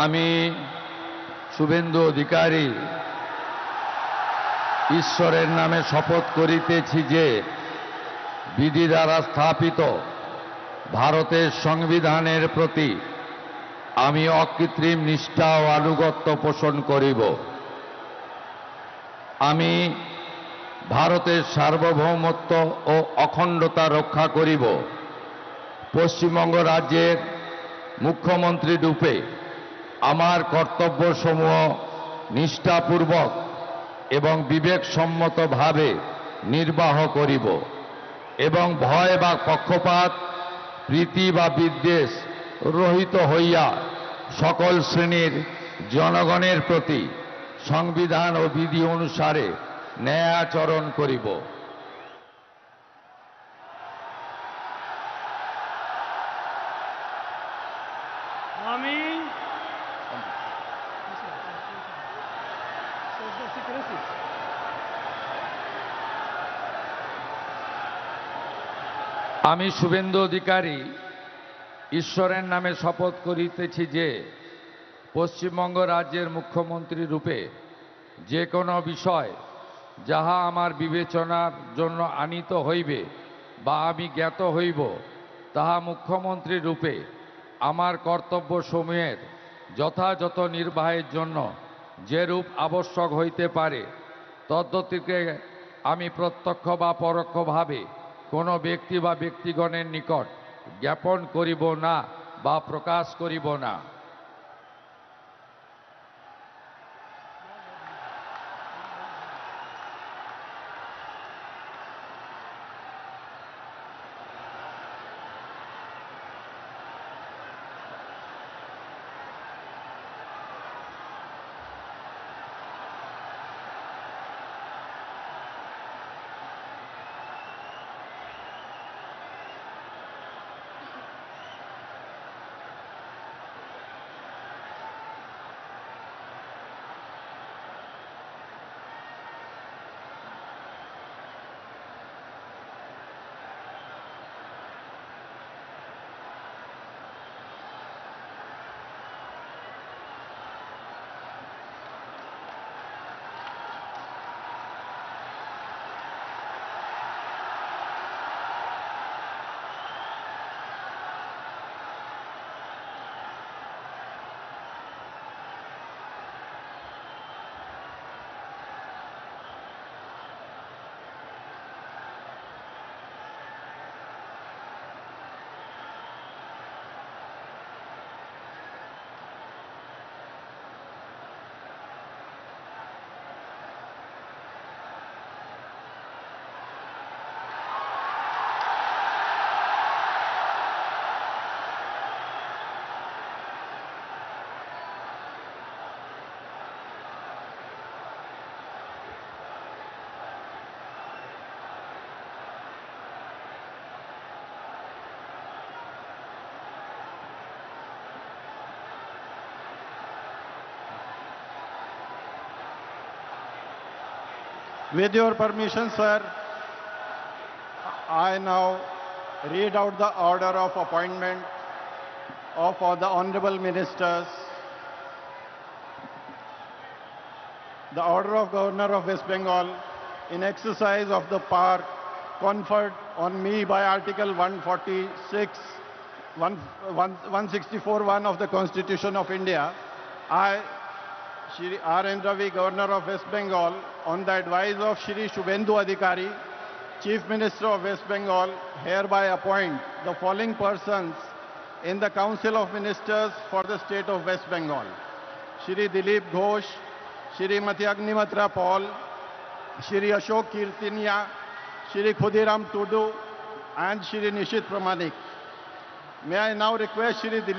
আমি শুভেন্দু অধিকারী ঈশ্বরের নামে শপথ করিতেছি যে বিধি দ্বারা স্থাপিত ভারতের সংবিধানের প্রতি আমি অকৃত্রিম নিষ্ঠা ও আনুগত্য পোষণ করিব। আমি ভারতের সার্বভৌমত্ব ও অখণ্ডতা রক্ষা করিব। পশ্চিমবঙ্গ রাজ্যের মুখ্যমন্ত্রী রূপে আমার কর্তব্যসমূহ নিষ্ঠাপূর্বক এবং বিবেকসম্মতভাবে নির্বাহ করিব এবং ভয় বা পক্ষপাত, প্রীতি বা বিদ্বেষ রহিত হইয়া সকল শ্রেণীর জনগণের প্রতি সংবিধান ও বিধি অনুসারে ন্যায় আচরণ করিব। আমি শুভেন্দু অধিকারী ঈশ্বরের নামে শপথ করিতেছি যে পশ্চিমবঙ্গ রাজ্যের মুখ্যমন্ত্রী রূপে যে কোনো বিষয় যাহা আমার বিবেচনার জন্য আনীত হইবে বা আমি জ্ঞাত হইব, তাহা মুখ্যমন্ত্রী রূপে আমার কর্তব্যসমূহের যথাযথ নির্বাহের জন্য যেরূপ আবশ্যক হইতে পারে তদ্গতিকে আমি প্রত্যক্ষ বা পরোক্ষভাবে কোনো ব্যক্তি বা ব্যক্তিগণের নিকট জ্ঞাপন করিব না বা প্রকাশ করিব না। With your permission, sir, I now read out the order of appointment of all the honorable ministers. The order of Governor of West Bengal in exercise of the power conferred on me by Article 164(1) of the Constitution of India. I, Shri R.N. Ravi, Governor of West Bengal, on the advice of Shri Shubhendu Adhikari, Chief Minister of West Bengal, hereby appoint the following persons in the Council of Ministers for the State of West Bengal: Shri Dilip Ghosh, Shrimati Agnimatra Paul, Shri Ashok Kirtinia, Shri Khudiram Tudu, and Shri Nishit Pramanik. May I now request Shri Dilip